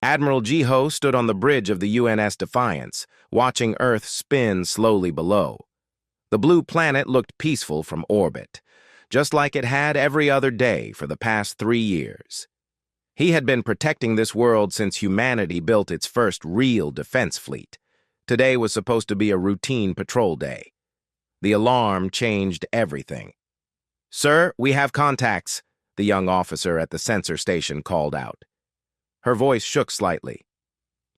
Admiral Jiho stood on the bridge of the UNS Defiance, watching Earth spin slowly below. The blue planet looked peaceful from orbit, just like it had every other day for the past 3 years. He had been protecting this world since humanity built its first real defense fleet. Today was supposed to be a routine patrol day. The alarm changed everything. "Sir, we have contacts," the young officer at the sensor station called out. Her voice shook slightly.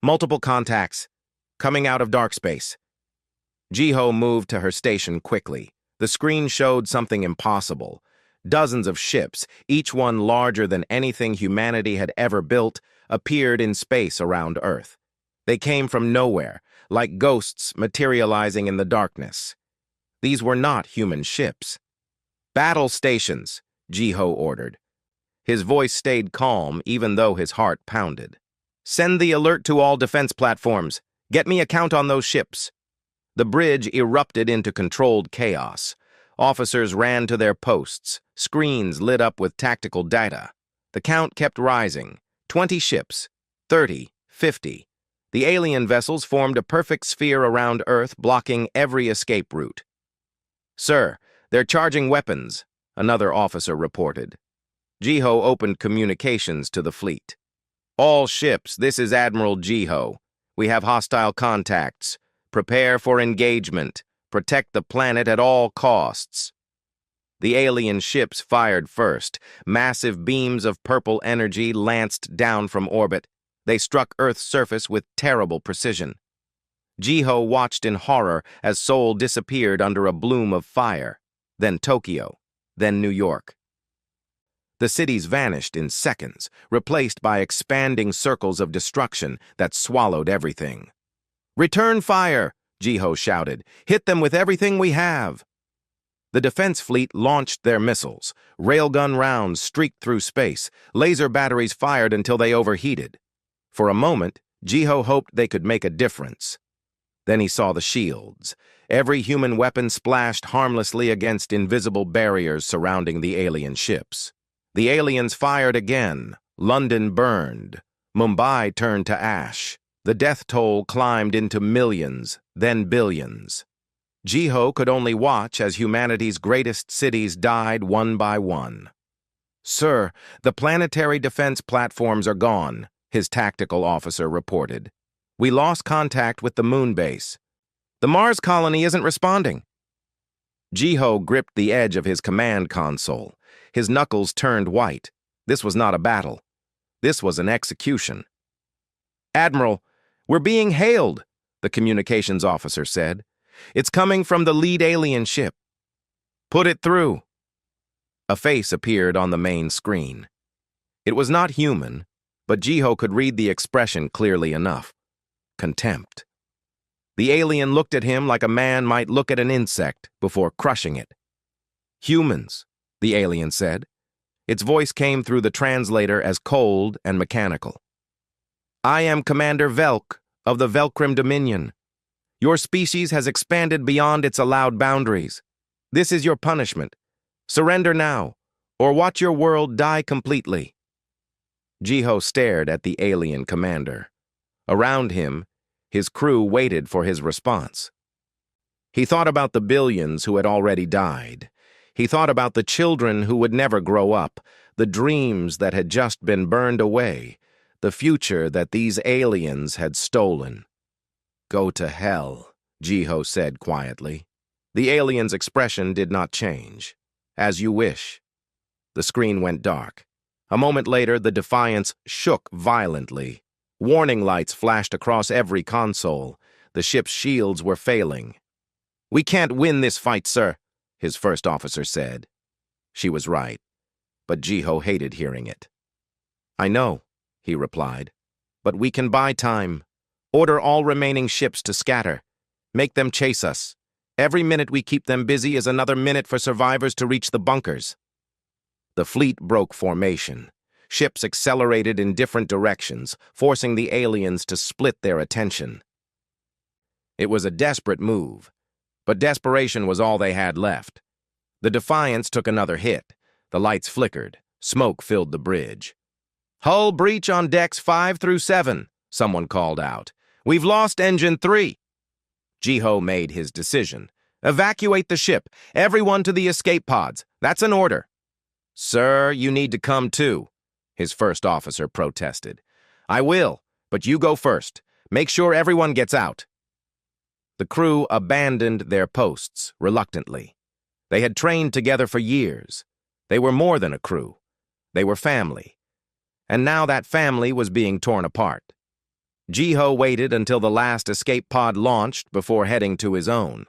"Multiple contacts, coming out of dark space." Jiho moved to her station quickly. The screen showed something impossible. Dozens of ships, each one larger than anything humanity had ever built, appeared in space around Earth. They came from nowhere, like ghosts materializing in the darkness. These were not human ships. "Battle stations," Jiho ordered. His voice stayed calm even though his heart pounded. "Send the alert to all defense platforms. Get me a count on those ships." The bridge erupted into controlled chaos. Officers ran to their posts, screens lit up with tactical data. The count kept rising. 20 ships, 30, 50. The alien vessels formed a perfect sphere around Earth, blocking every escape route. "Sir, they're charging weapons," another officer reported. Jiho opened communications to the fleet. "All ships, this is Admiral Jiho. We have hostile contacts. Prepare for engagement. Protect the planet at all costs." The alien ships fired first. Massive beams of purple energy lanced down from orbit. They struck Earth's surface with terrible precision. Jiho watched in horror as Seoul disappeared under a bloom of fire. Then Tokyo. Then New York. The cities vanished in seconds, replaced by expanding circles of destruction that swallowed everything. "Return fire!" Jiho shouted. "Hit them with everything we have!" The defense fleet launched their missiles. Railgun rounds streaked through space. Laser batteries fired until they overheated. For a moment, Jiho hoped they could make a difference. Then he saw the shields. Every human weapon splashed harmlessly against invisible barriers surrounding the alien ships. The aliens fired again. London burned. Mumbai turned to ash. The death toll climbed into millions, then billions. Jiho could only watch as humanity's greatest cities died one by one. "Sir, the planetary defense platforms are gone," his tactical officer reported. "We lost contact with the moon base. The Mars colony isn't responding." Jiho gripped the edge of his command console. His knuckles turned white. This was not a battle. This was an execution. "Admiral, we're being hailed," the communications officer said. "It's coming from the lead alien ship." "Put it through." A face appeared on the main screen. It was not human, but Jiho could read the expression clearly enough. Contempt. The alien looked at him like a man might look at an insect before crushing it. "Humans," the alien said. Its voice came through the translator as cold and mechanical. "I am Commander Velk of the Velkrim Dominion. Your species has expanded beyond its allowed boundaries. This is your punishment. Surrender now, or watch your world die completely." Jiho stared at the alien commander. Around him, his crew waited for his response. He thought about the billions who had already died. He thought about the children who would never grow up, the dreams that had just been burned away, the future that these aliens had stolen. "Go to hell," Jiho said quietly. The alien's expression did not change. "As you wish." The screen went dark. A moment later, the Defiance shook violently. Warning lights flashed across every console. The ship's shields were failing. "We can't win this fight, sir," his first officer said. She was right, but Jiho hated hearing it. "I know," he replied, "but we can buy time. Order all remaining ships to scatter. Make them chase us. Every minute we keep them busy is another minute for survivors to reach the bunkers." The fleet broke formation. Ships accelerated in different directions, forcing the aliens to split their attention. It was a desperate move, but desperation was all they had left. The Defiance took another hit. The lights flickered. Smoke filled the bridge. "Hull breach on decks 5 through 7, someone called out. "We've lost engine 3. Jiho made his decision. "Evacuate the ship. Everyone to the escape pods. That's an order." "Sir, you need to come too," his first officer protested. "I will, but you go first. Make sure everyone gets out." The crew abandoned their posts reluctantly. They had trained together for years. They were more than a crew. They were family. And now that family was being torn apart. Jiho waited until the last escape pod launched before heading to his own.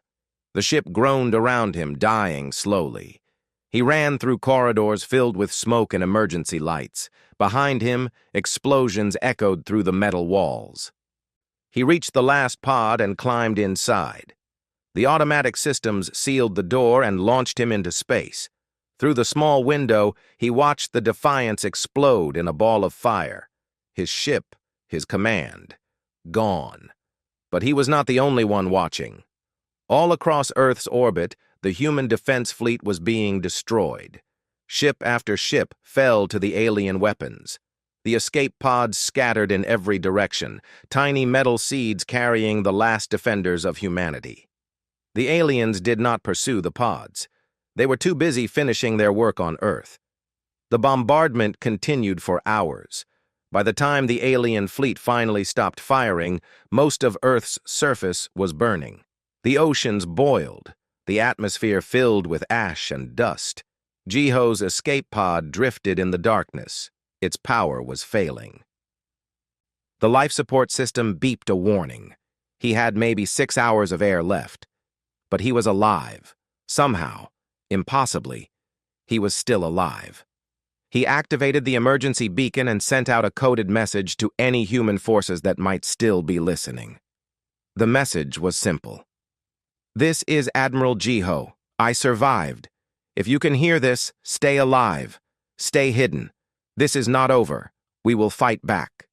The ship groaned around him, dying slowly. He ran through corridors filled with smoke and emergency lights. Behind him, explosions echoed through the metal walls. He reached the last pod and climbed inside. The automatic systems sealed the door and launched him into space. Through the small window, he watched the Defiance explode in a ball of fire. His ship, his command, gone. But he was not the only one watching. All across Earth's orbit, the human defense fleet was being destroyed. Ship after ship fell to the alien weapons. The escape pods scattered in every direction, tiny metal seeds carrying the last defenders of humanity. The aliens did not pursue the pods. They were too busy finishing their work on Earth. The bombardment continued for hours. By the time the alien fleet finally stopped firing, most of Earth's surface was burning. The oceans boiled, the atmosphere filled with ash and dust. Jiho's escape pod drifted in the darkness. Its power was failing. The life support system beeped a warning. He had maybe 6 hours of air left. But he was alive. Somehow, impossibly, he was still alive. He activated the emergency beacon and sent out a coded message to any human forces that might still be listening. The message was simple. "This is Admiral Jiho. I survived. If you can hear this, stay alive. Stay hidden. This is not over. We will fight back."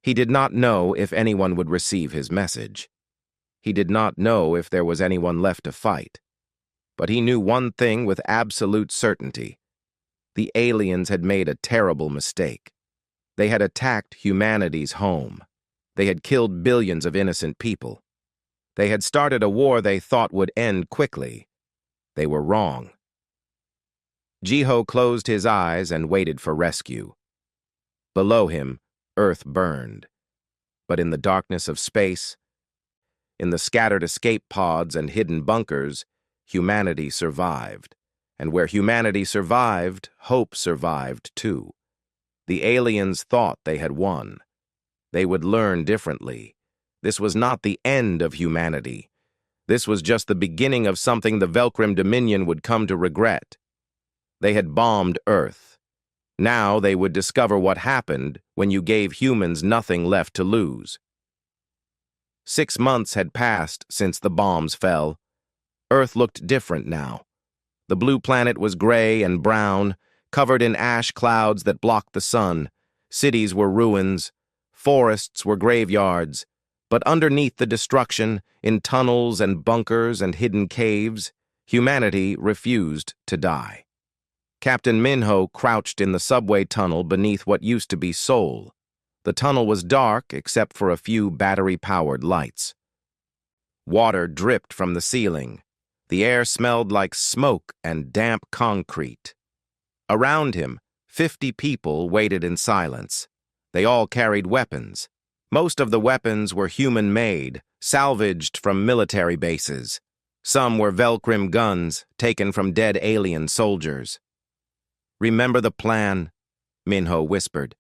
He did not know if anyone would receive his message. He did not know if there was anyone left to fight. But he knew one thing with absolute certainty. The aliens had made a terrible mistake. They had attacked humanity's home. They had killed billions of innocent people. They had started a war they thought would end quickly. They were wrong. Jiho closed his eyes and waited for rescue. Below him, Earth burned. But in the darkness of space, in the scattered escape pods and hidden bunkers, humanity survived. And where humanity survived, hope survived too. The aliens thought they had won. They would learn differently. This was not the end of humanity. This was just the beginning of something the Velcrim Dominion would come to regret. They had bombed Earth. Now they would discover what happened when you gave humans nothing left to lose. 6 months had passed since the bombs fell. Earth looked different now. The blue planet was gray and brown, covered in ash clouds that blocked the sun. Cities were ruins. Forests were graveyards. But underneath the destruction, in tunnels and bunkers and hidden caves, humanity refused to die. Captain Minho crouched in the subway tunnel beneath what used to be Seoul. The tunnel was dark except for a few battery-powered lights. Water dripped from the ceiling. The air smelled like smoke and damp concrete. Around him, 50 people waited in silence. They all carried weapons. Most of the weapons were human-made, salvaged from military bases. Some were Velcrim guns, taken from dead alien soldiers. "Remember the plan," Minho whispered.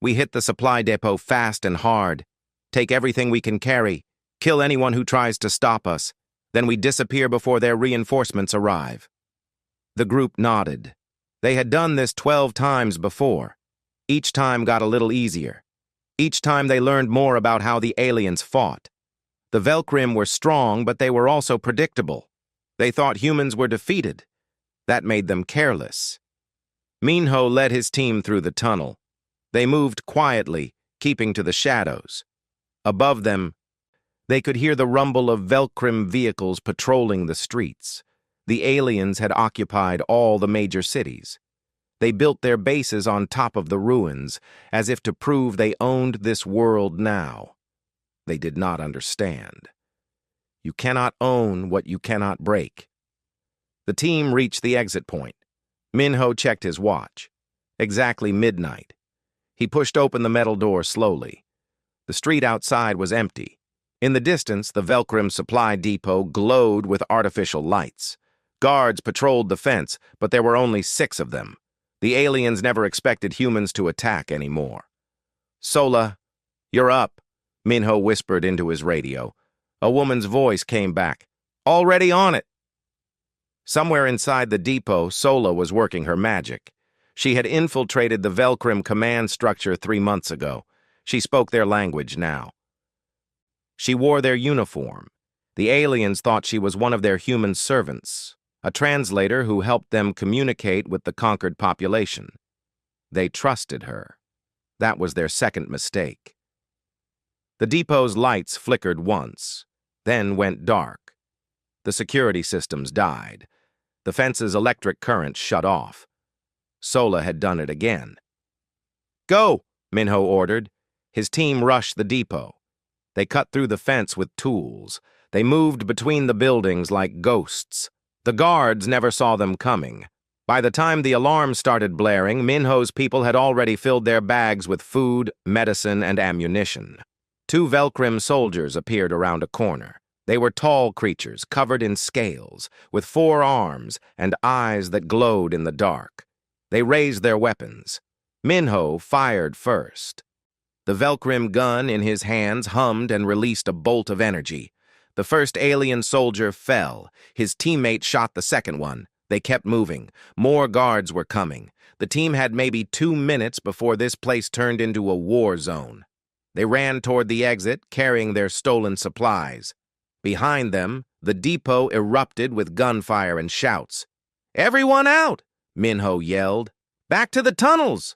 "We hit the supply depot fast and hard. Take everything we can carry. Kill anyone who tries to stop us. Then we disappear before their reinforcements arrive." The group nodded. They had done this 12 times before. Each time got a little easier. Each time they learned more about how the aliens fought. The Velcrim were strong, but they were also predictable. They thought humans were defeated. That made them careless. Minho led his team through the tunnel. They moved quietly, keeping to the shadows. Above them, they could hear the rumble of Velcrim vehicles patrolling the streets. The aliens had occupied all the major cities. They built their bases on top of the ruins, as if to prove they owned this world now. They did not understand. You cannot own what you cannot break. The team reached the exit point. Minho checked his watch. Exactly midnight. He pushed open the metal door slowly. The street outside was empty. In the distance, the Velcrim supply depot glowed with artificial lights. Guards patrolled the fence, but there were only 6 of them. The aliens never expected humans to attack anymore. "Sola, you're up," Minho whispered into his radio. A woman's voice came back. "Already on it." Somewhere inside the depot, Sola was working her magic. She had infiltrated the Velcrim command structure 3 months ago. She spoke their language now. She wore their uniform. The aliens thought she was one of their human servants, a translator who helped them communicate with the conquered population. They trusted her. That was their second mistake. The depot's lights flickered once, then went dark. The security systems died. The fence's electric current shut off. Sola had done it again. "Go," Minho ordered. His team rushed the depot. They cut through the fence with tools. They moved between the buildings like ghosts. The guards never saw them coming. By the time the alarm started blaring, Minho's people had already filled their bags with food, medicine, and ammunition. 2 Velcrim soldiers appeared around a corner. They were tall creatures, covered in scales, with 4 arms and eyes that glowed in the dark. They raised their weapons. Minho fired first. The Velcrim gun in his hands hummed and released a bolt of energy. The first alien soldier fell. His teammate shot the second one. They kept moving. More guards were coming. The team had maybe 2 minutes before this place turned into a war zone. They ran toward the exit, carrying their stolen supplies. Behind them, the depot erupted with gunfire and shouts. "Everyone out!" Minho yelled. "Back to the tunnels!"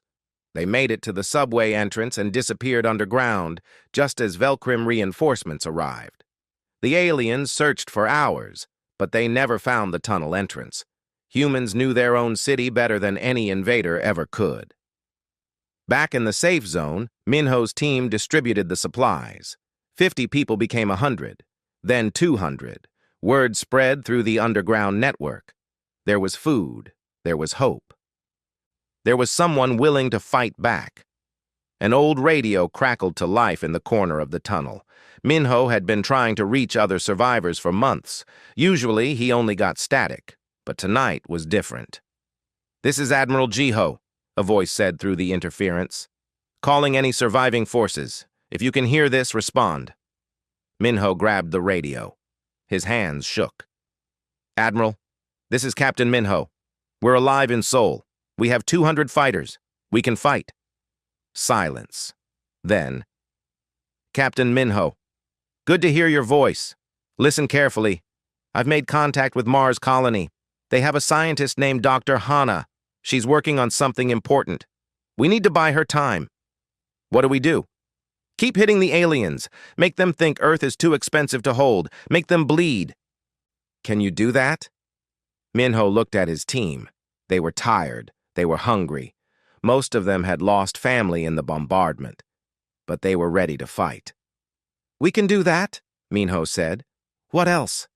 They made it to the subway entrance and disappeared underground, just as Velcrim reinforcements arrived. The aliens searched for hours, but they never found the tunnel entrance. Humans knew their own city better than any invader ever could. Back in the safe zone, Minho's team distributed the supplies. 50 people became 100, then 200. Word spread through the underground network. There was food. There was hope. There was someone willing to fight back. An old radio crackled to life in the corner of the tunnel. Minho had been trying to reach other survivors for months. Usually, he only got static, but tonight was different. "This is Admiral Jiho," a voice said through the interference. "Calling any surviving forces. If you can hear this, respond." Minho grabbed the radio. His hands shook. "Admiral, this is Captain Minho. We're alive in Seoul. We have 200 fighters. We can fight." Silence. Then, "Captain Minho, good to hear your voice. Listen carefully. I've made contact with Mars Colony. They have a scientist named Dr. Hana. She's working on something important. We need to buy her time." "What do we do?" "Keep hitting the aliens. Make them think Earth is too expensive to hold. Make them bleed." "Can you do that?" Minho looked at his team. They were tired. They were hungry. Most of them had lost family in the bombardment. But they were ready to fight. "We can do that," Minho said. "What else?"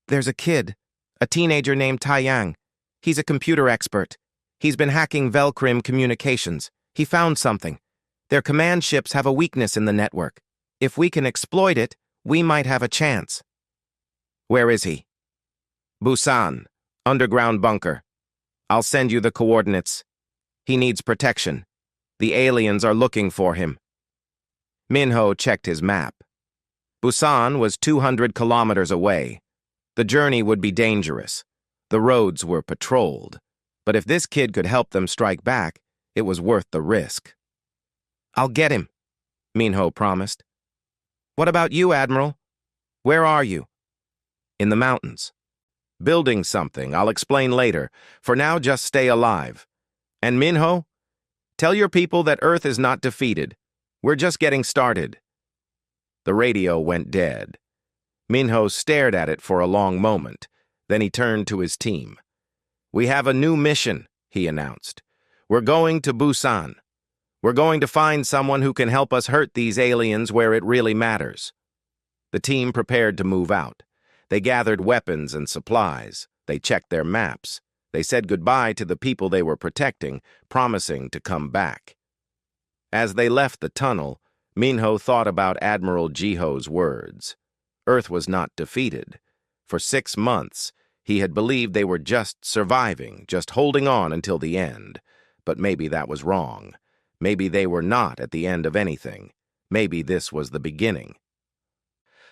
"There's a kid, a teenager named Taiyang. He's a computer expert. He's been hacking Velcrim communications. He found something. Their command ships have a weakness in the network. If we can exploit it, we might have a chance." "Where is he?" "Busan, underground bunker. I'll send you the coordinates. He needs protection. The aliens are looking for him." Minho checked his map. Busan was 200 kilometers away. The journey would be dangerous. The roads were patrolled. But if this kid could help them strike back, it was worth the risk. "I'll get him," Minho promised. "What about you, Admiral? Where are you?" "In the mountains. Building something. I'll explain later. For now, just stay alive. And Minho, tell your people that Earth is not defeated. We're just getting started." The radio went dead. Minho stared at it for a long moment. Then he turned to his team. "We have a new mission," he announced. "We're going to Busan. We're going to find someone who can help us hurt these aliens where it really matters." The team prepared to move out. They gathered weapons and supplies. They checked their maps. They said goodbye to the people they were protecting, promising to come back. As they left the tunnel, Minho thought about Admiral Jiho's words. Earth was not defeated. For 6 months, he had believed they were just surviving, just holding on until the end. But maybe that was wrong. Maybe they were not at the end of anything. Maybe this was the beginning.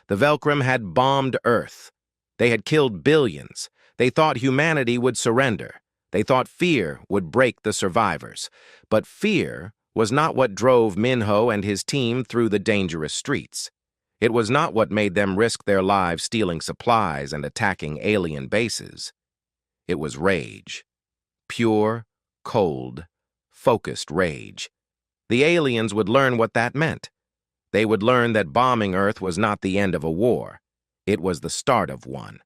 The Velcrum had bombed Earth. They had killed billions. They thought humanity would surrender. They thought fear would break the survivors. But fear was not what drove Minho and his team through the dangerous streets. It was not what made them risk their lives stealing supplies and attacking alien bases. It was rage. Pure, cold, focused rage. The aliens would learn what that meant. They would learn that bombing Earth was not the end of a war. It was the start of one.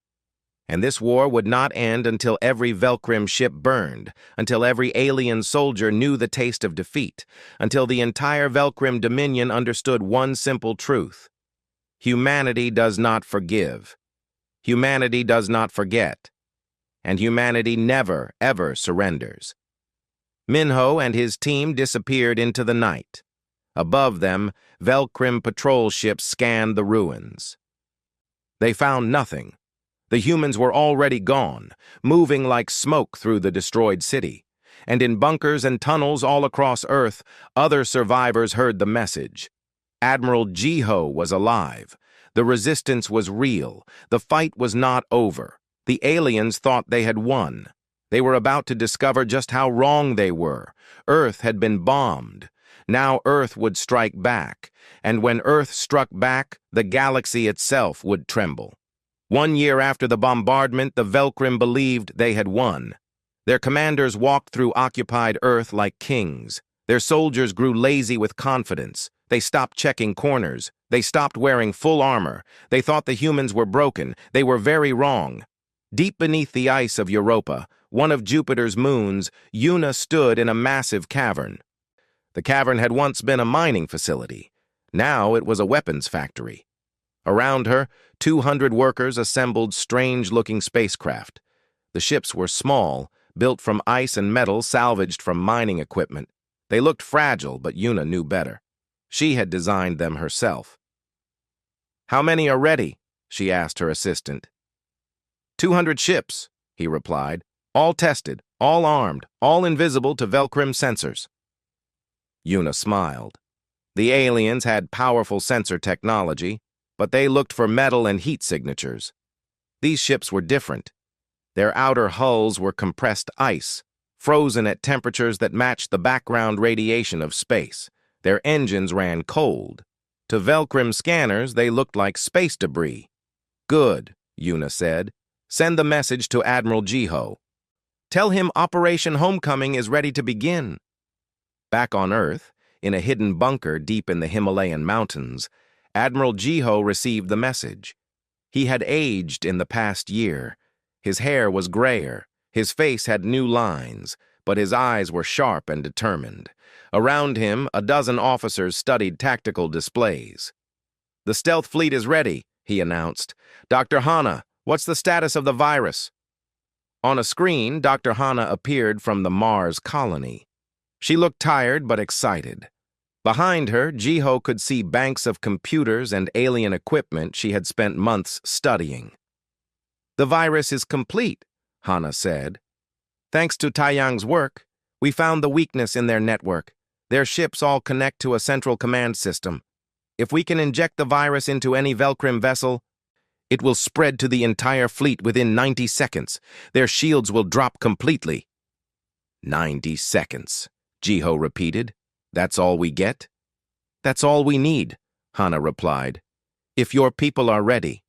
And this war would not end until every Velcrum ship burned, until every alien soldier knew the taste of defeat, until the entire Velcrum Dominion understood one simple truth. Humanity does not forgive. Humanity does not forget. And humanity never, ever surrenders. Minho and his team disappeared into the night. Above them, Velcrum patrol ships scanned the ruins. They found nothing. The humans were already gone, moving like smoke through the destroyed city. And in bunkers and tunnels all across Earth, other survivors heard the message. Admiral Jiho was alive. The resistance was real. The fight was not over. The aliens thought they had won. They were about to discover just how wrong they were. Earth had been bombed. Now Earth would strike back. And when Earth struck back, the galaxy itself would tremble. 1 year after the bombardment, the Velcrum believed they had won. Their commanders walked through occupied Earth like kings. Their soldiers grew lazy with confidence. They stopped checking corners. They stopped wearing full armor. They thought the humans were broken. They were very wrong. Deep beneath the ice of Europa, one of Jupiter's moons, Una stood in a massive cavern. The cavern had once been a mining facility. Now it was a weapons factory. Around her, 200 workers assembled strange-looking spacecraft. The ships were small, built from ice and metal salvaged from mining equipment. They looked fragile, but Una knew better. She had designed them herself. "How many are ready?" she asked her assistant. 200 ships, he replied. "All tested, all armed, all invisible to Velcrum sensors." Una smiled. The aliens had powerful sensor technology, but they looked for metal and heat signatures. These ships were different. Their outer hulls were compressed ice, frozen at temperatures that matched the background radiation of space. Their engines ran cold. To Velcrum scanners, they looked like space debris. "Good," Una said. "Send the message to Admiral Jiho. Tell him Operation Homecoming is ready to begin." Back on Earth, in a hidden bunker deep in the Himalayan mountains, Admiral Jiho received the message. He had aged in the past year. His hair was grayer, his face had new lines, but his eyes were sharp and determined. Around him, a dozen officers studied tactical displays. "The stealth fleet is ready," he announced. "Dr. Hana, what's the status of the virus?" On a screen, Dr. Hana appeared from the Mars colony. She looked tired but excited. Behind her, Jiho could see banks of computers and alien equipment she had spent months studying. "The virus is complete," Hana said. "Thanks to Taiyang's work, we found the weakness in their network. Their ships all connect to a central command system. If we can inject the virus into any Velcrum vessel, it will spread to the entire fleet within 90 seconds. Their shields will drop completely." 90 seconds, Jiho repeated. "That's all we get?" "That's all we need," Hana replied. "If your people are ready."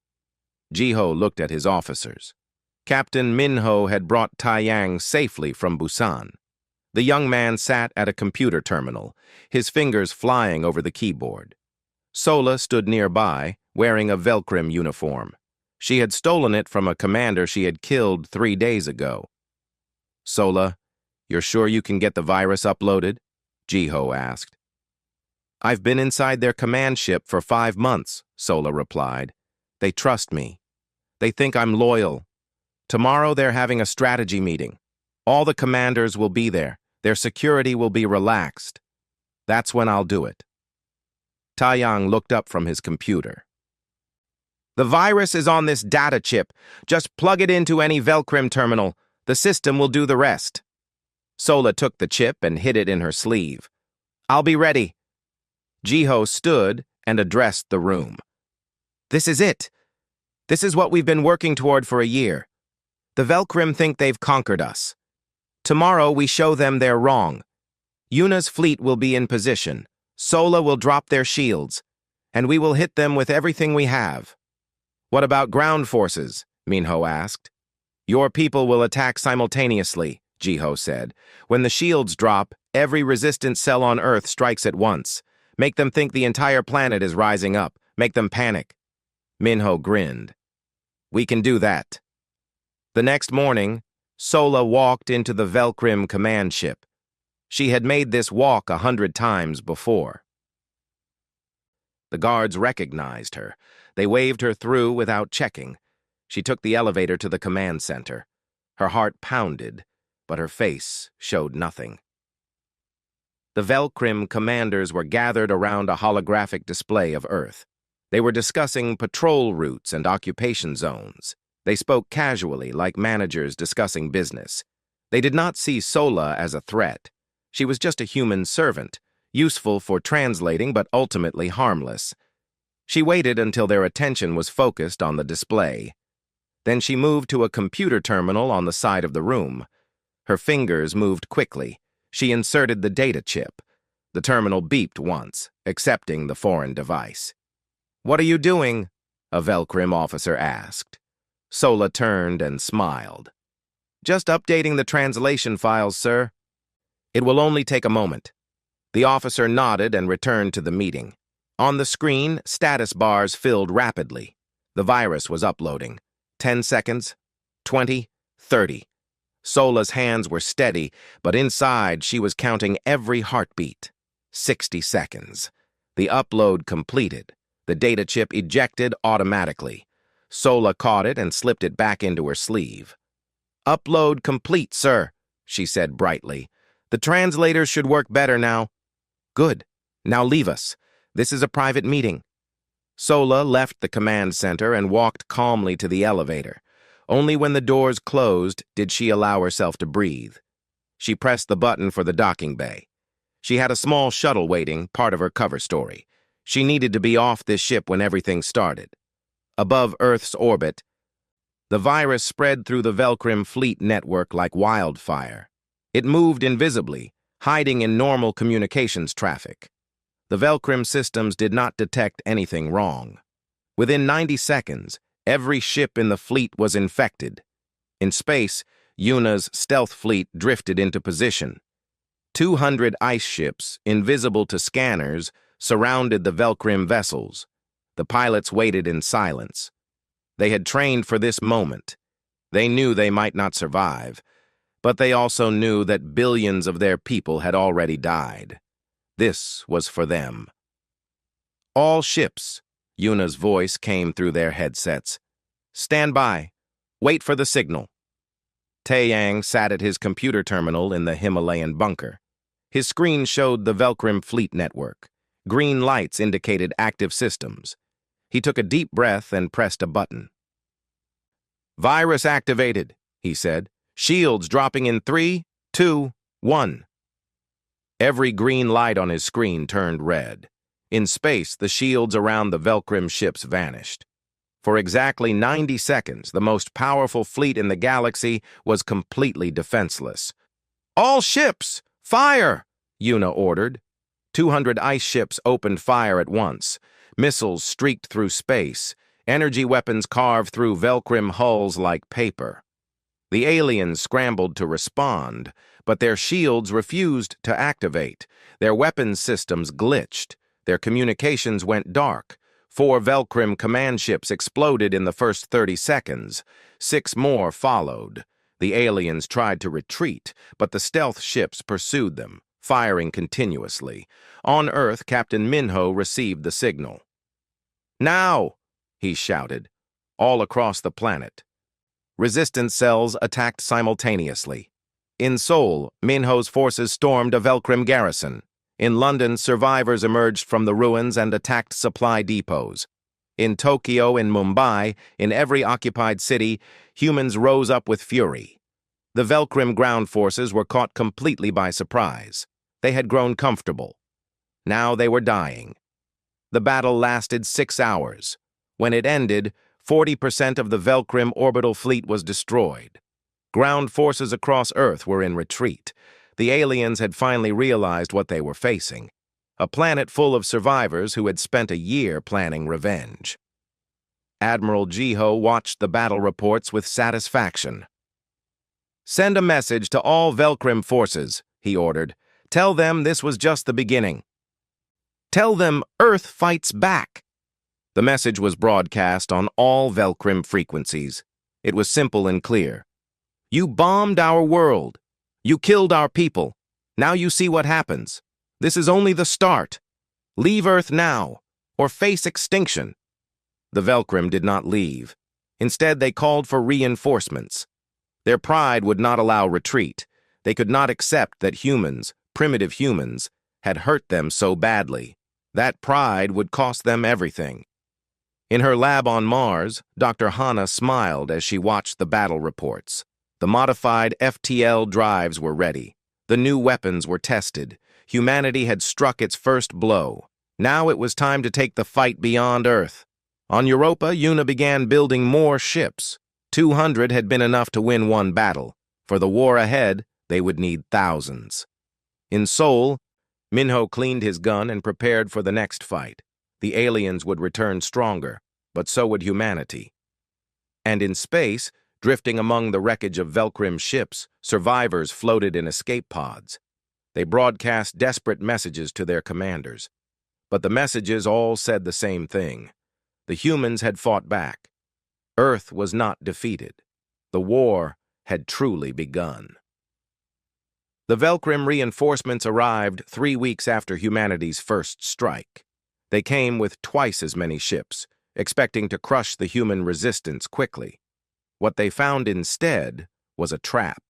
Jiho looked at his officers. Captain Minho had brought Taiyang safely from Busan. The young man sat at a computer terminal, his fingers flying over the keyboard. Sola stood nearby, wearing a Velcrum uniform. She had stolen it from a commander she had killed 3 days ago. "Sola, You're sure you can get the virus uploaded? Jiho asked. I've been inside their command ship for 5 months, Sola replied. They trust me. They think I'm loyal. Tomorrow they're having a strategy meeting. All the commanders will be there. Their security will be relaxed. That's when I'll do it. Taeyang looked up from his computer. The virus is on this data chip. Just plug it into any Velcrim terminal. The system will do the rest. Sola took the chip and hid it in her sleeve. I'll be ready. Jiho stood and addressed the room. This is it. This is what we've been working toward for a year. The Velcrim think they've conquered us. Tomorrow we show them they're wrong. Yuna's fleet will be in position. Sola will drop their shields, and we will hit them with everything we have. What about ground forces? Minho asked. Your people will attack simultaneously, Jiho said. When the shields drop, every resistance cell on Earth strikes at once. Make them think the entire planet is rising up. Make them panic. Minho grinned. We can do that. The next morning, Sola walked into the Velcrim command ship. She had made this walk 100 times before. The guards recognized her. They waved her through without checking. She took the elevator to the command center. Her heart pounded, but her face showed nothing. The Velcrim commanders were gathered around a holographic display of Earth. They were discussing patrol routes and occupation zones. They spoke casually, like managers discussing business. They did not see Sola as a threat. She was just a human servant, useful for translating but ultimately harmless. She waited until their attention was focused on the display. Then she moved to a computer terminal on the side of the room. Her fingers moved quickly. She inserted the data chip. The terminal beeped once, accepting the foreign device. What are you doing? A Velcrim officer asked. Sola turned and smiled. Just updating the translation files, sir. It will only take a moment. The officer nodded and returned to the meeting. On the screen, status bars filled rapidly. The virus was uploading. 10 seconds, 20, 30. Sola's hands were steady, but inside she was counting every heartbeat. 60 seconds. The upload completed. The data chip ejected automatically. Sola caught it and slipped it back into her sleeve. Upload complete, sir, she said brightly. The translators should work better now. Good. Now leave us. This is a private meeting. Sola left the command center and walked calmly to the elevator. Only when the doors closed did she allow herself to breathe. She pressed the button for the docking bay. She had a small shuttle waiting, part of her cover story. She needed to be off this ship when everything started. Above Earth's orbit, the virus spread through the Velcrim fleet network like wildfire. It moved invisibly, hiding in normal communications traffic. The Velcrim systems did not detect anything wrong. Within 90 seconds, every ship in the fleet was infected. In space, Yuna's stealth fleet drifted into position. 200 ice ships, invisible to scanners, surrounded the Velcrim vessels. The pilots waited in silence. They had trained for this moment. They knew they might not survive, but they also knew that billions of their people had already died. This was for them. All ships, Yuna's voice came through their headsets. Stand by. Wait for the signal. Taeyang sat at his computer terminal in the Himalayan bunker. His screen showed the Velcrim fleet network. Green lights indicated active systems. He took a deep breath and pressed a button. Virus activated, he said. Shields dropping in 3, 2, 1. Every green light on his screen turned red. In space, the shields around the Velcrim ships vanished. For exactly 90 seconds, the most powerful fleet in the galaxy was completely defenseless. All ships, fire! Yuna ordered. 200 ice ships opened fire at once. Missiles streaked through space. Energy weapons carved through Velcrim hulls like paper. The aliens scrambled to respond, but their shields refused to activate. Their weapons systems glitched. Their communications went dark. 4 Velcrim command ships exploded in the first 30 seconds. 6 more followed. The aliens tried to retreat, but the stealth ships pursued them, firing continuously. On Earth, Captain Minho received the signal. "Now!" he shouted, all across the planet. Resistance cells attacked simultaneously. In Seoul, Minho's forces stormed a Velcrim garrison. In London, survivors emerged from the ruins and attacked supply depots. In Tokyo and Mumbai, in every occupied city, humans rose up with fury. The Velcrim ground forces were caught completely by surprise. They had grown comfortable. Now they were dying. The battle lasted 6 hours. When it ended, 40% of the Velcrim orbital fleet was destroyed. Ground forces across Earth were in retreat. The aliens had finally realized what they were facing. A planet full of survivors who had spent a year planning revenge. Admiral Jiho watched the battle reports with satisfaction. "Send a message to all Velcrim forces," he ordered. "Tell them this was just the beginning. Tell them Earth fights back." The message was broadcast on all Velcrim frequencies. It was simple and clear. "You bombed our world. You killed our people. Now you see what happens. This is only the start. Leave Earth now, or face extinction." The Velcrim did not leave. Instead, they called for reinforcements. Their pride would not allow retreat. They could not accept that humans, primitive humans, had hurt them so badly. That pride would cost them everything. In her lab on Mars, Dr. Hana smiled as she watched the battle reports. The modified FTL drives were ready. The new weapons were tested. Humanity had struck its first blow. Now it was time to take the fight beyond Earth. On Europa, Una began building more ships. 200 had been enough to win one battle. For the war ahead, they would need thousands. In Seoul, Minho cleaned his gun and prepared for the next fight. The aliens would return stronger, but so would humanity. And in space, drifting among the wreckage of Velcrim ships, survivors floated in escape pods. They broadcast desperate messages to their commanders. But the messages all said the same thing. The humans had fought back. Earth was not defeated. The war had truly begun. The Velcrim reinforcements arrived 3 weeks after humanity's first strike. They came with twice as many ships, expecting to crush the human resistance quickly. What they found instead was a trap.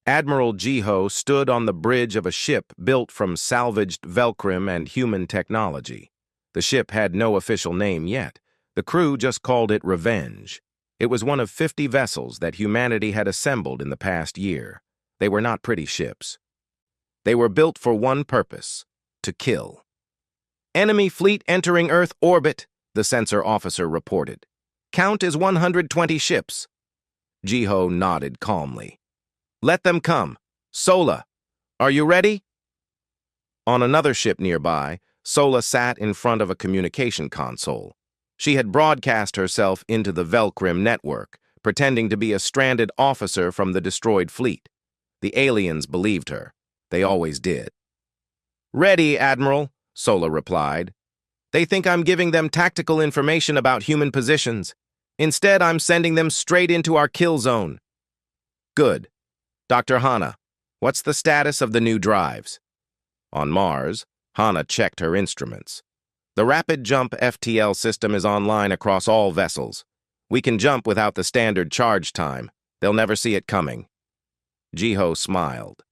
Admiral Jiho stood on the bridge of a ship built from salvaged Velcrim and human technology. The ship had no official name yet. The crew just called it Revenge. It was one of 50 vessels that humanity had assembled in the past year. They were not pretty ships. They were built for one purpose: to kill. "Enemy fleet entering Earth orbit," the sensor officer reported. "Count is 120 ships." Jiho nodded calmly. "Let them come. Sola, are you ready?" On another ship nearby, Sola sat in front of a communication console. She had broadcast herself into the Velcrim network, pretending to be a stranded officer from the destroyed fleet. The aliens believed her. They always did. "Ready, Admiral," Sola replied. "They think I'm giving them tactical information about human positions. Instead, I'm sending them straight into our kill zone." "Good. Dr. Hana, what's the status of the new drives?" On Mars, Hana checked her instruments. "The rapid jump FTL system is online across all vessels. We can jump without the standard charge time. They'll never see it coming." Jiho smiled.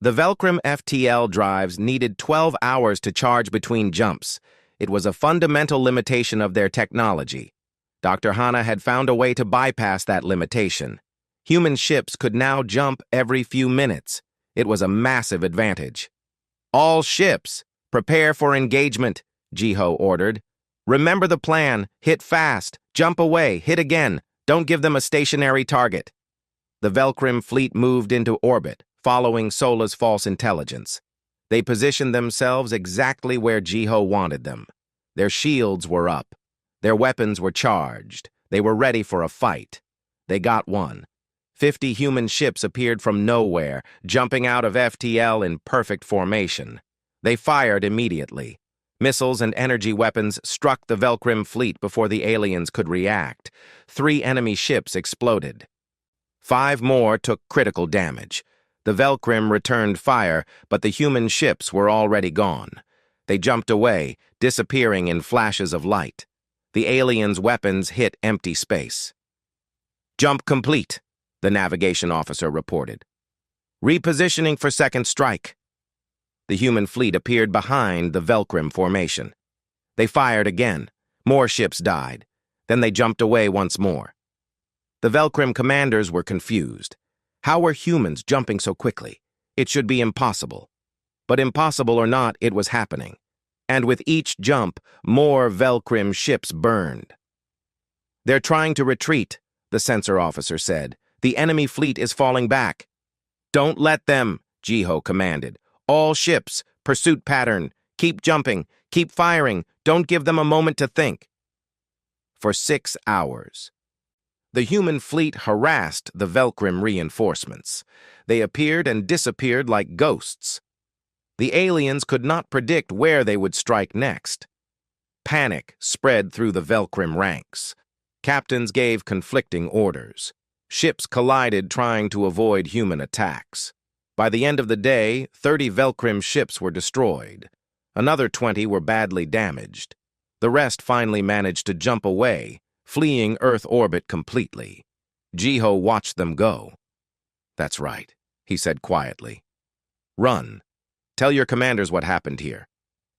The Velcrim FTL drives needed 12 hours to charge between jumps. It was a fundamental limitation of their technology. Dr. Hana had found a way to bypass that limitation. Human ships could now jump every few minutes. It was a massive advantage. "All ships, prepare for engagement," Jiho ordered. "Remember the plan. Hit fast. Jump away. Hit again. Don't give them a stationary target." The Velcrim fleet moved into orbit, following Sola's false intelligence. They positioned themselves exactly where Jiho wanted them. Their shields were up. Their weapons were charged. They were ready for a fight. They got one. 50 human ships appeared from nowhere, jumping out of FTL in perfect formation. They fired immediately. Missiles and energy weapons struck the Velcrim fleet before the aliens could react. 3 enemy ships exploded. 5 more took critical damage. The Velcrim returned fire, but the human ships were already gone. They jumped away, disappearing in flashes of light. The aliens' weapons hit empty space. "Jump complete," the navigation officer reported. "Repositioning for second strike." The human fleet appeared behind the Velcrim formation. They fired again. More ships died. Then they jumped away once more. The Velcrim commanders were confused. How were humans jumping so quickly? It should be impossible. But impossible or not, it was happening. And with each jump, more Velcrim ships burned. "They're trying to retreat," the sensor officer said. "The enemy fleet is falling back." "Don't let them," Jiho commanded. "All ships, pursuit pattern. Keep jumping, keep firing. Don't give them a moment to think." For 6 hours. The human fleet harassed the Velcrim reinforcements. They appeared and disappeared like ghosts. The aliens could not predict where they would strike next. Panic spread through the Velcrim ranks. Captains gave conflicting orders. Ships collided trying to avoid human attacks. By the end of the day, 30 Velcrim ships were destroyed. Another 20 were badly damaged. The rest finally managed to jump away, fleeing Earth orbit completely. Jiho watched them go. "That's right," he said quietly. "Run. Tell your commanders what happened here.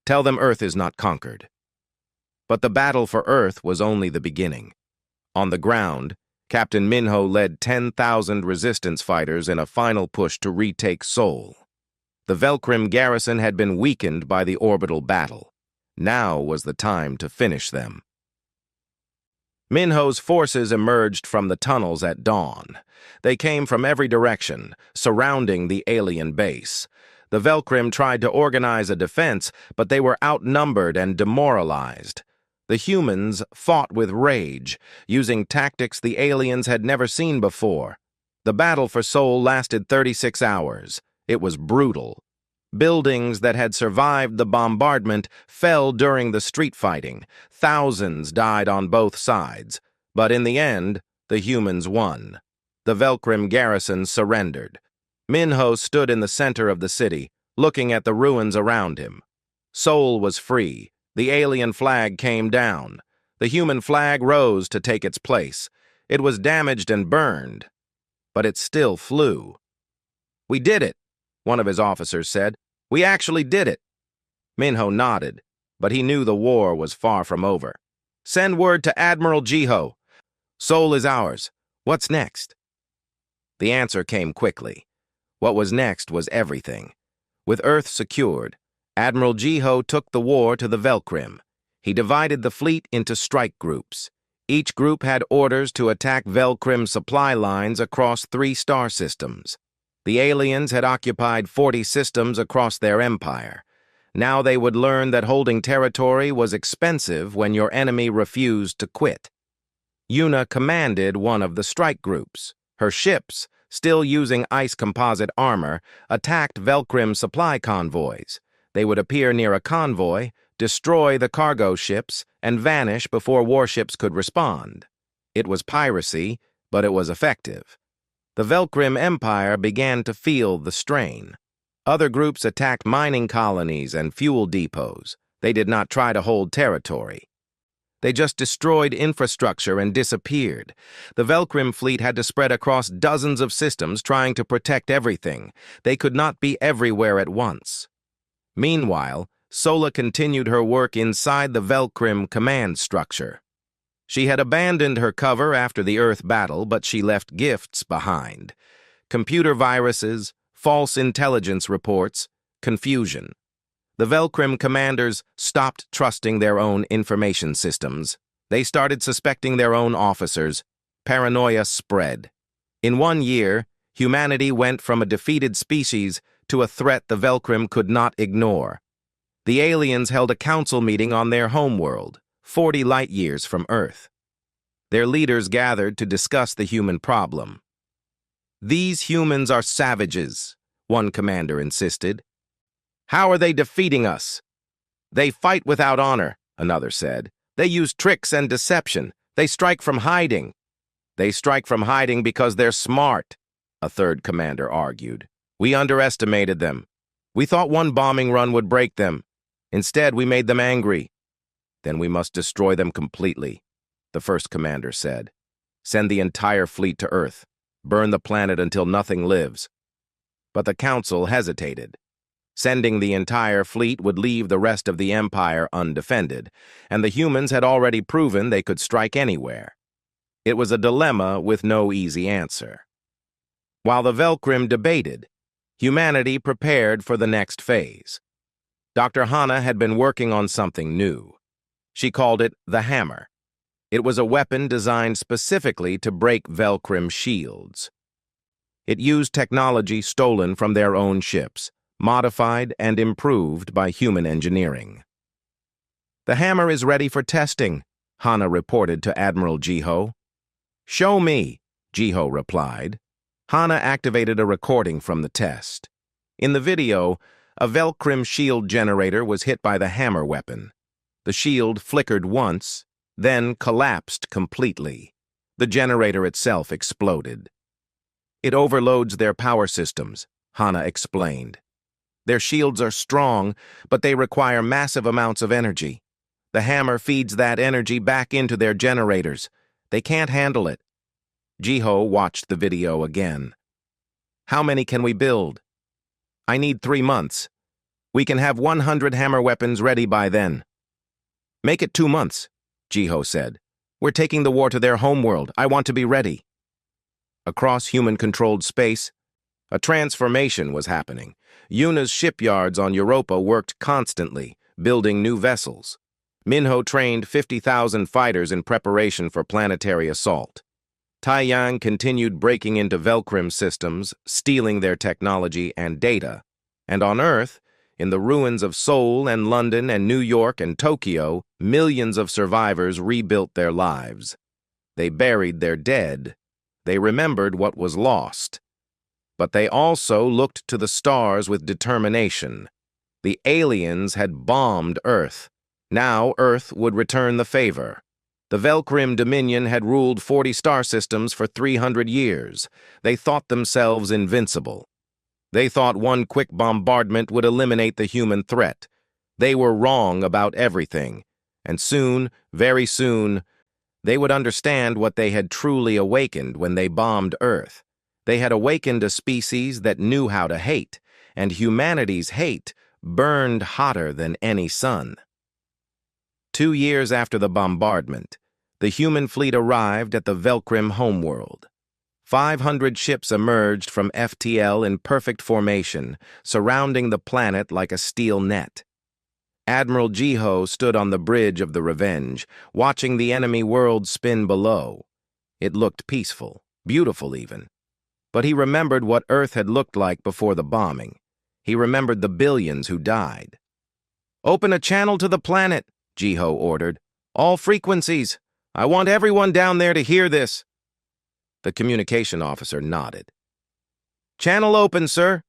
Tell them Earth is not conquered." But the battle for Earth was only the beginning. On the ground, Captain Minho led 10,000 resistance fighters in a final push to retake Seoul. The Velcrim garrison had been weakened by the orbital battle. Now was the time to finish them. Minho's forces emerged from the tunnels at dawn. They came from every direction, surrounding the alien base. The Velcrim tried to organize a defense, but they were outnumbered and demoralized. The humans fought with rage, using tactics the aliens had never seen before. The battle for Seoul lasted 36 hours. It was brutal. Buildings that had survived the bombardment fell during the street fighting. Thousands died on both sides. But in the end, the humans won. The Velcrim garrison surrendered. Minho stood in the center of the city, looking at the ruins around him. Seoul was free. The alien flag came down. The human flag rose to take its place. It was damaged and burned, but it still flew. "We did it," one of his officers said. "We actually did it." Minho nodded, but he knew the war was far from over. "Send word to Admiral Jiho. Seoul is ours. What's next?" The answer came quickly. What was next was everything. With Earth secured, Admiral Jiho took the war to the Velcrim. He divided the fleet into strike groups. Each group had orders to attack Velcrim supply lines across 3 star systems. The aliens had occupied 40 systems across their empire. Now they would learn that holding territory was expensive when your enemy refused to quit. Yuna commanded one of the strike groups. Her ships, still using ice composite armor, attacked Velcrim supply convoys. They would appear near a convoy, destroy the cargo ships, and vanish before warships could respond. It was piracy, but it was effective. The Velcrim Empire began to feel the strain. Other groups attacked mining colonies and fuel depots. They did not try to hold territory. They just destroyed infrastructure and disappeared. The Velcrim fleet had to spread across dozens of systems trying to protect everything. They could not be everywhere at once. Meanwhile, Sola continued her work inside the Velcrim command structure. She had abandoned her cover after the Earth battle, but she left gifts behind. Computer viruses, false intelligence reports, confusion. The Velcrim commanders stopped trusting their own information systems. They started suspecting their own officers. Paranoia spread. In 1 year, humanity went from a defeated species to a threat the Velcrim could not ignore. The aliens held a council meeting on their homeworld, 40 light-years from Earth. Their leaders gathered to discuss the human problem. "These humans are savages," one commander insisted. "How are they defeating us?" "They fight without honor," another said. "They use tricks and deception. They strike from hiding." They strike from hiding because they're smart, a third commander argued. We underestimated them. We thought one bombing run would break them. Instead, we made them angry. Then we must destroy them completely, the first commander said. Send the entire fleet to Earth. Burn the planet until nothing lives. But the Council hesitated. Sending the entire fleet would leave the rest of the Empire undefended, and the humans had already proven they could strike anywhere. It was a dilemma with no easy answer. While the Velcrim debated, humanity prepared for the next phase. Dr. Hanna had been working on something new. She called it the Hammer. It was a weapon designed specifically to break Velcrim shields. It used technology stolen from their own ships, modified and improved by human engineering. The hammer is ready for testing, Hanna reported to Admiral Jiho. Show me, Jiho replied. Hanna activated a recording from the test. In the video, a Velcrim shield generator was hit by the hammer weapon. The shield flickered once, then collapsed completely. The generator itself exploded. It overloads their power systems, Hanna explained. Their shields are strong, but they require massive amounts of energy. The hammer feeds that energy back into their generators. They can't handle it. Jiho watched the video again. How many can we build? I need 3 months. We can have 100 hammer weapons ready by then. Make it 2 months, Jiho said. We're taking the war to their homeworld. I want to be ready. Across human-controlled space, a transformation was happening. Yuna's shipyards on Europa worked constantly, building new vessels. Minho trained 50,000 fighters in preparation for planetary assault. Taiyang continued breaking into Velcrim systems, stealing their technology and data. And on Earth, in the ruins of Seoul and London and New York and Tokyo, millions of survivors rebuilt their lives. They buried their dead. They remembered what was lost. But they also looked to the stars with determination. The aliens had bombed Earth. Now Earth would return the favor. The Velcrim Dominion had ruled 40 star systems for 300 years. They thought themselves invincible. They thought one quick bombardment would eliminate the human threat. They were wrong about everything. And soon, very soon, they would understand what they had truly awakened when they bombed Earth. They had awakened a species that knew how to hate, and humanity's hate burned hotter than any sun. 2 years after the bombardment, the human fleet arrived at the Velcrim homeworld. 500 ships emerged from FTL in perfect formation, surrounding the planet like a steel net. Admiral Jiho stood on the bridge of the Revenge, watching the enemy world spin below. It looked peaceful, beautiful even. But he remembered what Earth had looked like before the bombing. He remembered the billions who died. "Open a channel to the planet," Jiho ordered. "All frequencies. I want everyone down there to hear this." The communication officer nodded. "Channel open, sir."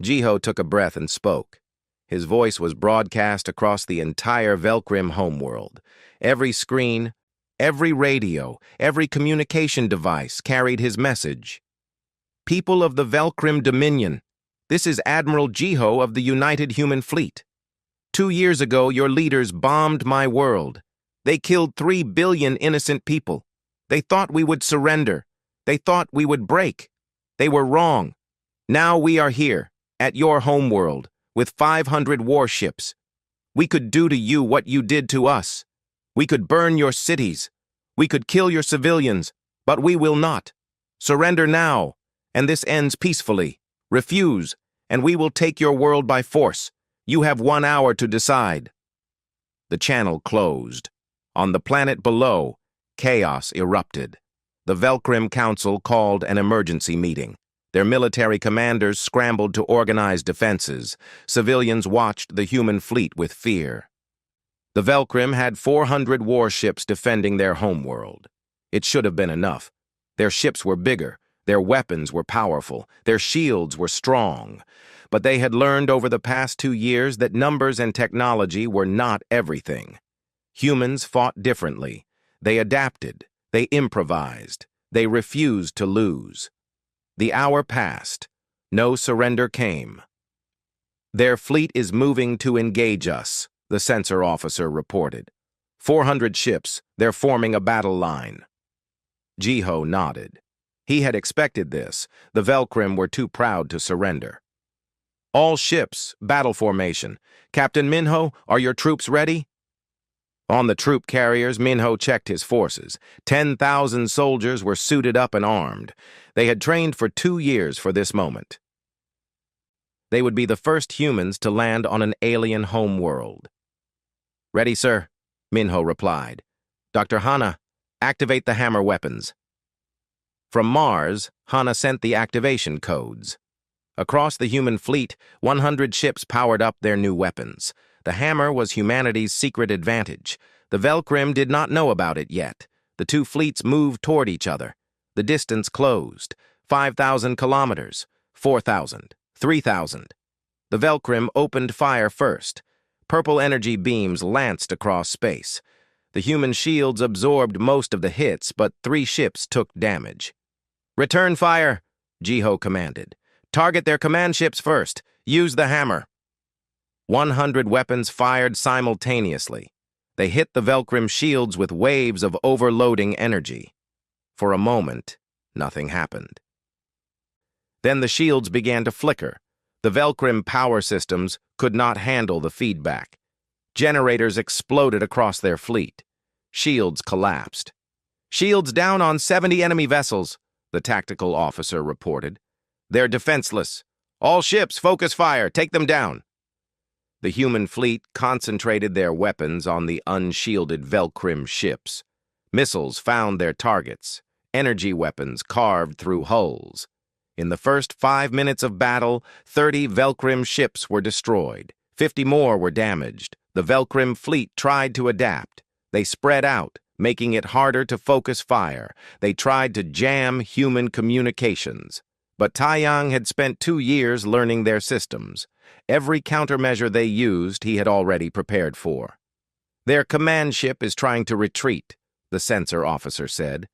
Jiho took a breath and spoke. His voice was broadcast across the entire Velcrim homeworld. Every screen, every radio, every communication device carried his message. "People of the Velcrim Dominion, this is Admiral Jiho of the United Human Fleet. 2 years ago, your leaders bombed my world. They killed 3 billion innocent people. They thought we would surrender. They thought we would break. They were wrong. Now we are here, at your homeworld, with 500 warships. We could do to you what you did to us. We could burn your cities. We could kill your civilians, but we will not. Surrender now, and this ends peacefully. Refuse, and we will take your world by force. You have 1 hour to decide." The channel closed. On the planet below, chaos erupted. The Velcrim Council called an emergency meeting. Their military commanders scrambled to organize defenses. Civilians watched the human fleet with fear. The Velcrim had 400 warships defending their homeworld. It should have been enough. Their ships were bigger, their weapons were powerful, their shields were strong. But they had learned over the past 2 years that numbers and technology were not everything. Humans fought differently. They adapted. They improvised. They refused to lose. The hour passed. No surrender came. "Their fleet is moving to engage us," the sensor officer reported. 400 ships, they're forming a battle line. Jiho nodded. He had expected this. The Velcrim were too proud to surrender. "All ships, battle formation. Captain Minho, are your troops ready?" On the troop carriers, Minho checked his forces. 10,000 soldiers were suited up and armed. They had trained for 2 years for this moment. They would be the first humans to land on an alien homeworld. "Ready, sir," Minho replied. "Dr. Hana, activate the hammer weapons." From Mars, Hana sent the activation codes. Across the human fleet, 100 ships powered up their new weapons. The hammer was humanity's secret advantage. The Velcrim did not know about it yet. The two fleets moved toward each other. The distance closed. 5,000 kilometers, 4,000, 3,000. The Velcrim opened fire first. Purple energy beams lanced across space. The human shields absorbed most of the hits, but 3 ships took damage. "Return fire," Jiho commanded. "Target their command ships first. Use the hammer." 100 weapons fired simultaneously. They hit the Velcrim shields with waves of overloading energy. For a moment, nothing happened. Then the shields began to flicker. The Velcrim power systems could not handle the feedback. Generators exploded across their fleet. Shields collapsed. "Shields down on 70 enemy vessels," the tactical officer reported. "They're defenseless. All ships, focus fire. Take them down." The human fleet concentrated their weapons on the unshielded Velcrim ships. Missiles found their targets. Energy weapons carved through hulls. In the first 5 minutes of battle, 30 Velcrim ships were destroyed. 50 more were damaged. The Velcrim fleet tried to adapt. They spread out, making it harder to focus fire. They tried to jam human communications. But Taiyang had spent 2 years learning their systems. Every countermeasure they used, he had already prepared for. "Their command ship is trying to retreat," the sensor officer said.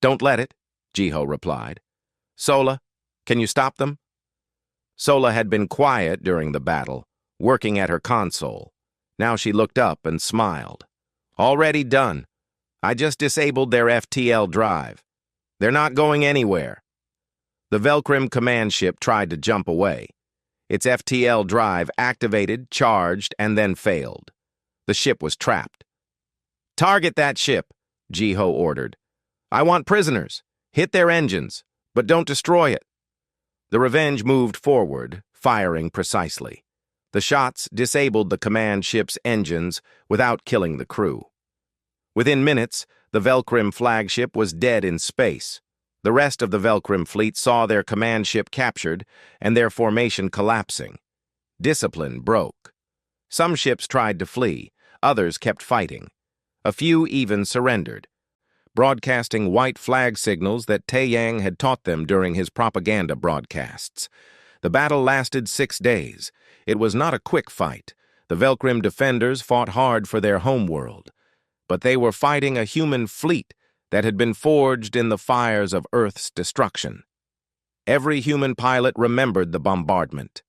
"Don't let it," Jiho replied. "Sola, can you stop them?" Sola had been quiet during the battle, working at her console. Now she looked up and smiled. "Already done. I just disabled their FTL drive. They're not going anywhere." The Velcrim command ship tried to jump away. Its FTL drive activated, charged, and then failed. The ship was trapped. "Target that ship," Jiho ordered. "I want prisoners. Hit their engines, but don't destroy it." The Revenge moved forward, firing precisely. The shots disabled the command ship's engines without killing the crew. Within minutes, the Velcrim flagship was dead in space. The rest of the Velcrim fleet saw their command ship captured and their formation collapsing. Discipline broke. Some ships tried to flee, others kept fighting. A few even surrendered, broadcasting white flag signals that Taiyang had taught them during his propaganda broadcasts. The battle lasted 6 days. It was not a quick fight. The Velcrim defenders fought hard for their homeworld. But they were fighting a human fleet that had been forged in the fires of Earth's destruction. Every human pilot remembered the bombardment.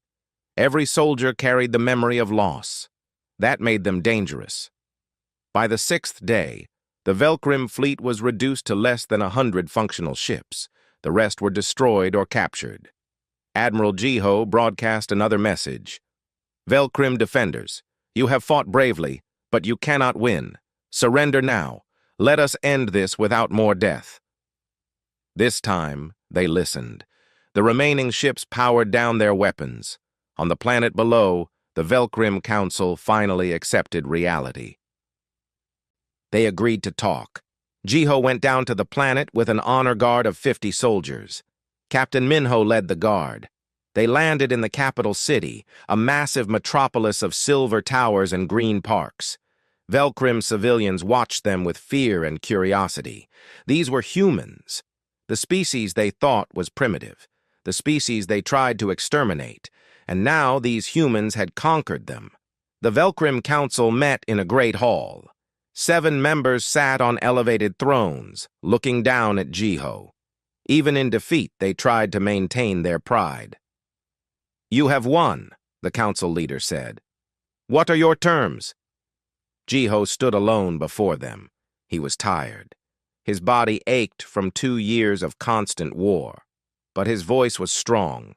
Every soldier carried the memory of loss. That made them dangerous. By the 6th day, the Velcrim fleet was reduced to less than 100 functional ships. The rest were destroyed or captured. Admiral Jiho broadcast another message. "Velcrim defenders, you have fought bravely, but you cannot win. Surrender now. Let us end this without more death." This time, they listened. The remaining ships powered down their weapons. On the planet below, the Velcrim Council finally accepted reality. They agreed to talk. Jiho went down to the planet with an honor guard of 50 soldiers. Captain Minho led the guard. They landed in the capital city, a massive metropolis of silver towers and green parks. Velcrim civilians watched them with fear and curiosity. These were humans. The species they thought was primitive. The species they tried to exterminate. And now these humans had conquered them. The Velcrim Council met in a great hall. 7 members sat on elevated thrones, looking down at Jiho. Even in defeat, they tried to maintain their pride. "You have won," the council leader said. "What are your terms?" Jiho stood alone before them. He was tired. His body ached from 2 years of constant war, but his voice was strong.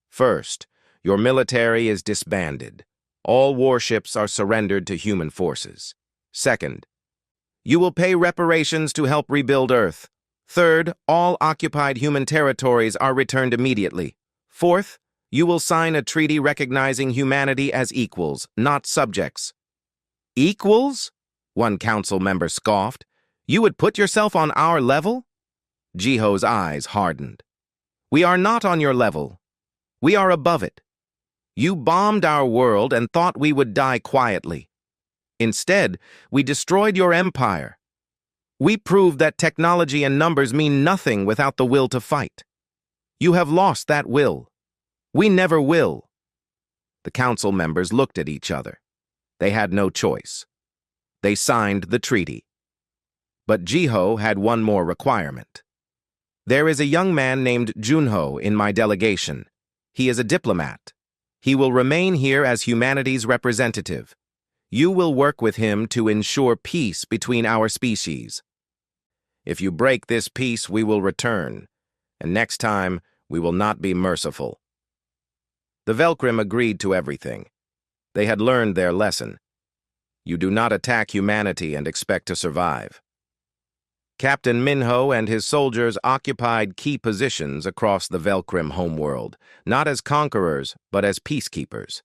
"First, your military is disbanded. All warships are surrendered to human forces. Second, you will pay reparations to help rebuild Earth. Third, all occupied human territories are returned immediately. Fourth, you will sign a treaty recognizing humanity as equals, not subjects." "Equals?" one council member scoffed. "You would put yourself on our level?" Jiho's eyes hardened. "We are not on your level. We are above it. You bombed our world and thought we would die quietly. Instead, we destroyed your empire. We proved that technology and numbers mean nothing without the will to fight. You have lost that will. We never will." The council members looked at each other. They had no choice. They signed the treaty. But Jiho had one more requirement. "There is a young man named Junho in my delegation. He is a diplomat. He will remain here as humanity's representative. You will work with him to ensure peace between our species. If you break this peace, we will return, and next time, we will not be merciful." The Velcrim agreed to everything. They had learned their lesson. You do not attack humanity and expect to survive. Captain Minho and his soldiers occupied key positions across the Velcrim homeworld, not as conquerors, but as peacekeepers.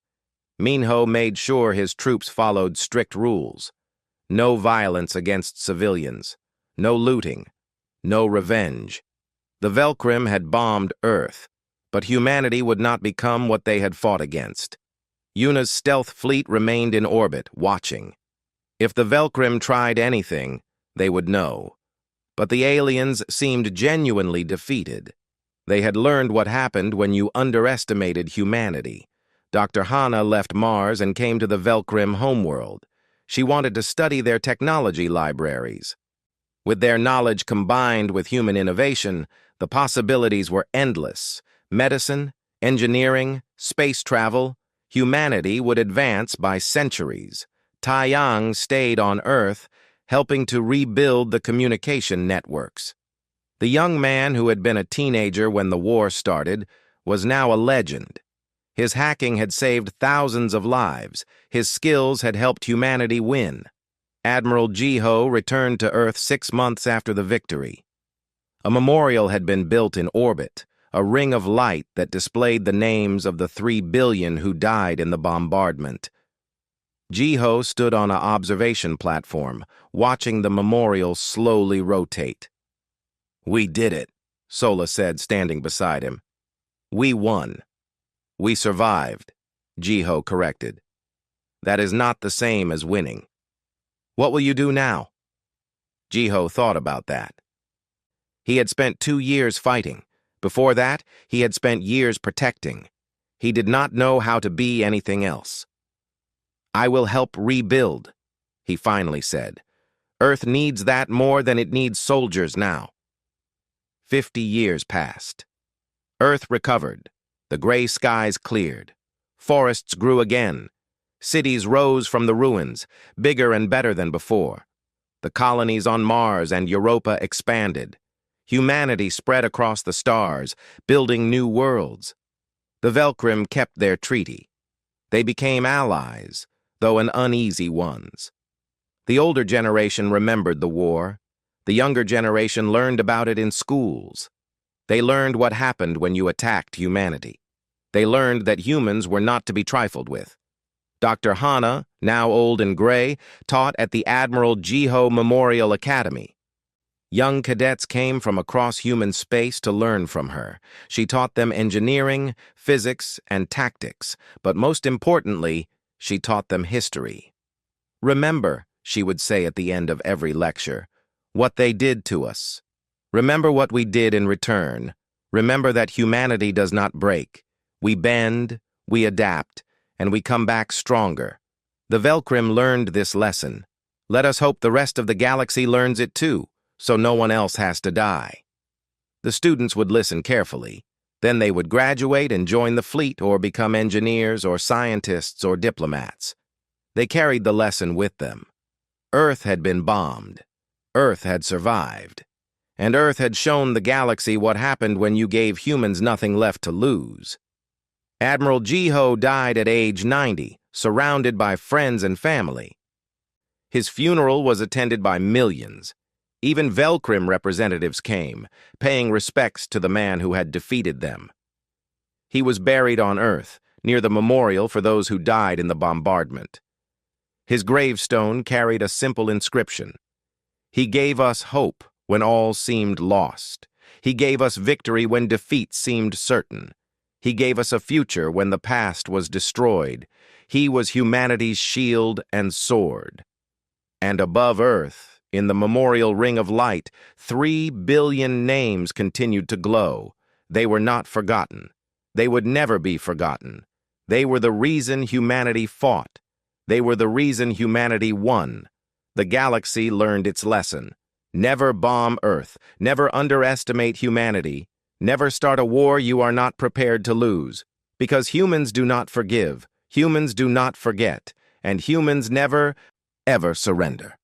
Minho made sure his troops followed strict rules. No violence against civilians. No looting. No revenge. The Velcrim had bombed Earth, but humanity would not become what they had fought against. Yuna's stealth fleet remained in orbit, watching. If the Velcrim tried anything, they would know. But the aliens seemed genuinely defeated. They had learned what happened when you underestimated humanity. Dr. Hana left Mars and came to the Velcrim homeworld. She wanted to study their technology libraries. With their knowledge combined with human innovation, the possibilities were endless. Medicine, engineering, space travel, humanity would advance by centuries. Taiyang stayed on Earth, helping to rebuild the communication networks. The young man who had been a teenager when the war started was now a legend. His hacking had saved thousands of lives. His skills had helped humanity win. Admiral Jiho returned to Earth 6 months after the victory. A memorial had been built in orbit, a ring of light that displayed the names of the 3 billion who died in the bombardment. Jiho stood on an observation platform, watching the memorial slowly rotate. "We did it," Sola said, standing beside him. "We won." "We survived," Jiho corrected. "That is not the same as winning." "What will you do now?" Jiho thought about that. He had spent 2 years fighting. Before that, he had spent years protecting. He did not know how to be anything else. "I will help rebuild," he finally said. "Earth needs that more than it needs soldiers now." 50 years passed. Earth recovered. The gray skies cleared. Forests grew again. Cities rose from the ruins, bigger and better than before. The colonies on Mars and Europa expanded. Humanity spread across the stars, building new worlds. The Velcrim kept their treaty. They became allies, though an uneasy ones. The older generation remembered the war. The younger generation learned about it in schools. They learned what happened when you attacked humanity. They learned that humans were not to be trifled with. Dr. Hana, now old and gray, taught at the Admiral Jiho Memorial Academy. Young cadets came from across human space to learn from her. She taught them engineering, physics, and tactics, but most importantly, she taught them history. "Remember," she would say at the end of every lecture, "what they did to us. Remember what we did in return. Remember that humanity does not break. We bend, we adapt, and we come back stronger." The Velcrim learned this lesson. Let us hope the rest of the galaxy learns it too, so no one else has to die. The students would listen carefully. Then they would graduate and join the fleet or become engineers or scientists or diplomats. They carried the lesson with them. Earth had been bombed. Earth had survived. And Earth had shown the galaxy what happened when you gave humans nothing left to lose. Admiral Jiho died at age 90, surrounded by friends and family. His funeral was attended by millions. Even Velcrim representatives came, paying respects to the man who had defeated them. He was buried on Earth, near the memorial for those who died in the bombardment. His gravestone carried a simple inscription. He gave us hope when all seemed lost. He gave us victory when defeat seemed certain. He gave us a future when the past was destroyed. He was humanity's shield and sword. And above Earth, in the memorial ring of light, 3 billion names continued to glow. They were not forgotten. They would never be forgotten. They were the reason humanity fought. They were the reason humanity won. The galaxy learned its lesson. Never bomb Earth. Never underestimate humanity. Never start a war you are not prepared to lose. Because humans do not forgive. Humans do not forget. And humans never, ever surrender.